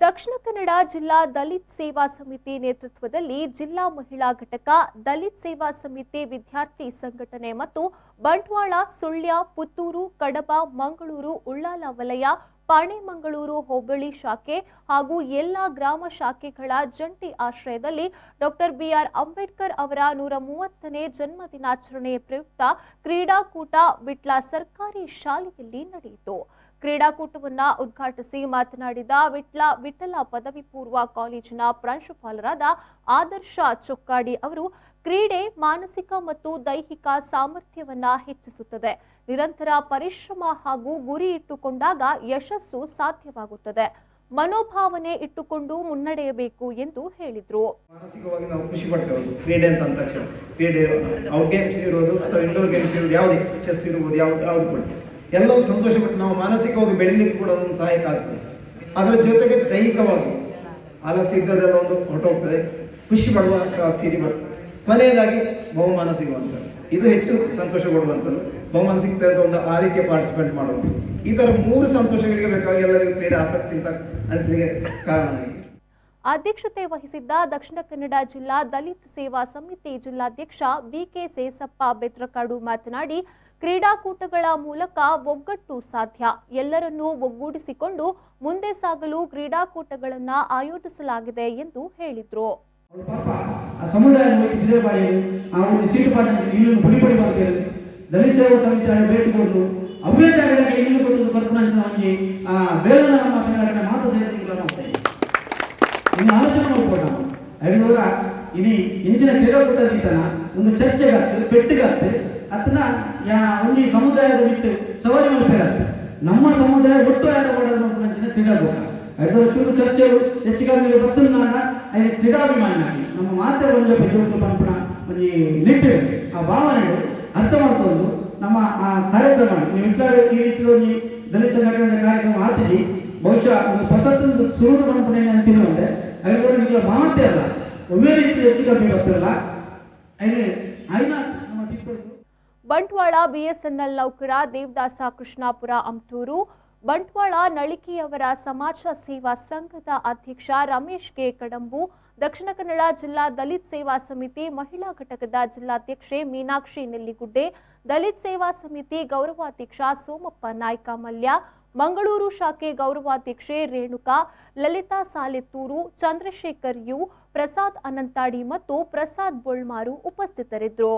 ದಕ್ಷಿಣ ಕನ್ನಡ ಜಿಲ್ಲಾ ದಲಿತ್ ಸೇವಾ ಸಮಿತಿ ನೇತೃತ್ವದಲ್ಲಿ ಜಿಲ್ಲಾ ಮಹಿಳಾ ಘಟಕ, ದಲಿತ್ ಸೇವಾ ಸಮಿತಿ ವಿದ್ಯಾರ್ಥಿ ಸಂಘಟನೆ ಮತ್ತು ಬಂಟ್ವಾಳ, ಸುಳ್ಯ, ಪುತ್ತೂರು, ಕಡಬ, ಮಂಗಳೂರು, ಉಳ್ಳಾಲ ವಲಯ, ಪಾಣೆಮಂಗಳೂರು ಹೋಬಳಿ ಶಾಖೆ ಹಾಗೂ ಎಲ್ಲಾ ಗ್ರಾಮ ಶಾಖೆಗಳ ಜಂಟಿ ಆಶ್ರಯದಲ್ಲಿ ಡಾಕ್ಟರ್ ಬಿಆರ್ ಅಂಬೇಡ್ಕರ್ ಅವರ 130ನೇ ಜನ್ಮದಿನಾಚರಣೆ ಪ್ರಯುಕ್ತ ಕ್ರೀಡಾಕೂಟ ವಿಟ್ಲ ಸರ್ಕಾರಿ ಶಾಲೆಯಲ್ಲಿ ನಡೆಯಿತು. ಕ್ರೀಡಾಕೂಟವನ್ನು ಉದ್ಘಾಟಿಸಿ ಮಾತನಾಡಿದ ವಿಠಲ ಪದವಿ ಪೂರ್ವ ಕಾಲೇಜಿನ ಪ್ರಾಂಶುಪಾಲರಾದ ಆದರ್ಶ ಚೊಕ್ಕಾಡಿ ಅವರು, ಕ್ರೀಡೆ ಮಾನಸಿಕ ಮತ್ತು ದೈಹಿಕ ಸಾಮರ್ಥ್ಯವನ್ನ ಹೆಚ್ಚಿಸುತ್ತದೆ. ನಿರಂತರ ಪರಿಶ್ರಮ ಹಾಗೂ ಗುರಿ ಇಟ್ಟುಕೊಂಡಾಗ ಯಶಸ್ಸು ಸಾಧ್ಯವಾಗುತ್ತದೆ. ಮನೋಭಾವನೆ ಇಟ್ಟುಕೊಂಡು ಮುನ್ನಡೆಯಬೇಕು ಎಂದು ಹೇಳಿದರು. ಮಾನಸಿಕವಾಗಿ ನಾವು ಖುಷಿ ಪಡ್ತೇವೆ. ಕ್ರೀಡೆ ಅಂತ ತಕ್ಷಣ ಕ್ರೀಡೆ ಔಟ್ ಗೇಮ್ಸ್ ಇರೋದು ಅಥವಾ ಇಂಡೋರ್ ಗೇಮ್ಸ್ ಇರೋದು, ಯಾವುದೇ ಚೆಸ್ ಇರ್ಬೋದು, ಯಾವುದು ಕೂಡ ಎಲ್ಲವೂ ಸಂತೋಷಪಟ್ಟು ನಾವು ಮಾನಸಿಕವಾಗಿ ಬೆಳೀಲಿಕ್ಕೆ ಕೂಡ ಒಂದು ಸಹಾಯಕ ಆಗ್ತದೆ. ಅದರ ಜೊತೆಗೆ ದೈಹಿಕವಾಗಿ ಆಲಸ್ಯ ಇದ್ದದೆಲ್ಲ ಒಂದು ಹೊರಟೋಗ್ತದೆ, ಖುಷಿ ಪಡುವ ಸ್ಥಿತಿ ಬರ್ತದೆ. ಕೊನೆಯದಾಗಿ ಬಹುಮಾನ ಸಿಗುವಂಥದ್ದು, ಇದು ಹೆಚ್ಚು ಸಂತೋಷ ಕೊಡುವಂಥದ್ದು. ಬಹುಮಾನ ಸಿಗ್ತದೆ ಅಂತ ಒಂದು ಆ ರೀತಿಯ ಪಾರ್ಟಿಸಿಪೇಟ್ ಮಾಡೋದು, ಈ ಥರ 3 ಸಂತೋಷಗಳಿಗೆ ಬೇಕಾಗಿ ಎಲ್ಲರಿಗೂ ಕ್ರೀಡೆ ಆಸಕ್ತಿ ಅಂತ ಅನಿಸಲಿಕ್ಕೆ ಕಾರಣ. ಅಧ್ಯಕ್ಷತೆ ವಹಿಸಿದ್ದ ದಕ್ಷಿಣ ಕನ್ನಡ ಜಿಲ್ಲಾ ದಲಿತ್ ಸೇವಾ ಸಮಿತಿ ಜಿಲ್ಲಾಧ್ಯಕ್ಷ ಬಿಕೆ ಸೇಸಪ್ಪ ಬೆತ್ರಕಾಡು ಮಾತನಾಡಿ, ಕ್ರೀಡಾಕೂಟಗಳ ಮೂಲಕ ಒಗ್ಗಟ್ಟು ಸಾಧ್ಯ. ಎಲ್ಲರನ್ನೂ ಒಗ್ಗೂಡಿಸಿಕೊಂಡು ಮುಂದೆ ಸಾಗಲು ಕ್ರೀಡಾಕೂಟಗಳನ್ನು ಆಯೋಜಿಸಲಾಗಿದೆ ಎಂದು ಹೇಳಿದರು. ಸಮುದಾಯ ಸೀಟು ಪಾಠ ಪುಡಿಪಡಿ ಮಾಡ್ತೇವೆ. ದಲಿತ ಸೇವಾ ಸಮಿತಿ ಭೇಟಿಕೊಂಡು ಅವೇ ಜಾಗಕ್ಕೆ ಇನ್ನು ಕೊಟ್ಟು ಕಲ್ಪನಾ ಬೇಲನ ನಮ್ಮ ಸಂಘಟನೆ ಮಾತು ಸೇರಿಸಿ ಇನ್ನು ಆಲೋಚನೆ ಮಾಡ್ಬೋಣ. ಐದೂರ ಇನಿ ಇಂಚಿನ ಕ್ರೀಡಾಕೂಟ ರೀತನ ಒಂದು ಚರ್ಚೆಗತ್ತು ಪೆಟ್ಟಿಗತ್ತು ಅದನ್ನ ಒಂಜಿ ಸಮುದಾಯದ ಬಿಟ್ಟು ಸವಾರಿ ಮಲ್ಪೇರತ್ತೆ. ನಮ್ಮ ಸಮುದಾಯ ಒಟ್ಟು ಆಡಬಾರದು ಅಂಚಿನ ಕ್ರೀಡಾಕೂಟ ಐದೂರ ಚೂರು ಚರ್ಚೆಗಳು ಹೆಚ್ಚು ಕಮ್ಮಿ ಬರ್ತನ ಐದು ಕ್ರೀಡಾಭಿಮಾನಿ ನಮ್ಮ ಮಾತ್ರ ಒಂದು ಜೋಕು ಪಂಪಣ ಒಂದು ನಿಟ್ಟಿದೆ. ಆ ಭಾವನೆಗಳು ಅರ್ಥ ಮಾಡ್ಕೊಂಡು ನಮ್ಮ ಆ ಕಾರ್ಯಕ್ರಮ ನೀವು ಈ ರೀತಿ ಒಂದು ದಲಿತ ಸಂಘಟನೆಯ ಕಾರ್ಯಕ್ರಮ ಆತಿರಿ ಬಹುಶಃ ಒಂದು ಹೊಸತೊಂದು ಸುರುಳು ಪಂಪಣೆ ಅಂತಿರುವಂತೆ ಐದೂರು ನಿಮಗೆ ಮಾತೇ ಅಲ್ಲ ಒಮ್ಮೆ ರೀತಿ ಹೆಚ್ಚು ಕಮ್ಮಿ ಬರ್ತಿರಲ್ಲ ಐನ ನಮ್ಮ ತಿಳ್ಕೊಂಡು. ಬಂಟ್ವಾಳ ಬಿಎಸ್ಎನ್ಎಲ್ ನೌಕರ ದೇವದಾಸ ಕೃಷ್ಣಾಪುರ ಅಮ್ಟೂರು, ಬಂಟ್ವಾಳ ನಳಿಕೆಯವರ ಸಮಾಜ ಸೇವಾ ಸಂಘದ ಅಧ್ಯಕ್ಷ ರಮೇಶ್ ಕೆ ಕಡಂಬು, ದಕ್ಷಿಣ ಕನ್ನಡ ಜಿಲ್ಲಾ ದಲಿತ್ ಸೇವಾ ಸಮಿತಿ ಮಹಿಳಾ ಘಟಕದ ಜಿಲ್ಲಾಧ್ಯಕ್ಷೆ ಮೀನಾಕ್ಷಿ ನೆಲ್ಲಿಗುಡ್ಡೆ, ದಲಿತ್ ಸೇವಾ ಸಮಿತಿ ಗೌರವಾಧ್ಯಕ್ಷ ಸೋಮಪ್ಪ ನಾಯ್ಕ ಮಲ್ಯ, ಮಂಗಳೂರು ಶಾಖೆ ಗೌರವಾಧ್ಯಕ್ಷೆ ರೇಣುಕಾ, ಲಲಿತಾ ಸಾಲೆತ್ತೂರು, ಚಂದ್ರಶೇಖರ್ ಯು, ಪ್ರಸಾದ್ ಅನಂತಾಡಿ ಮತ್ತು ಪ್ರಸಾದ್ ಬೊಳ್ಮಾರು ಉಪಸ್ಥಿತರಿದ್ದರು.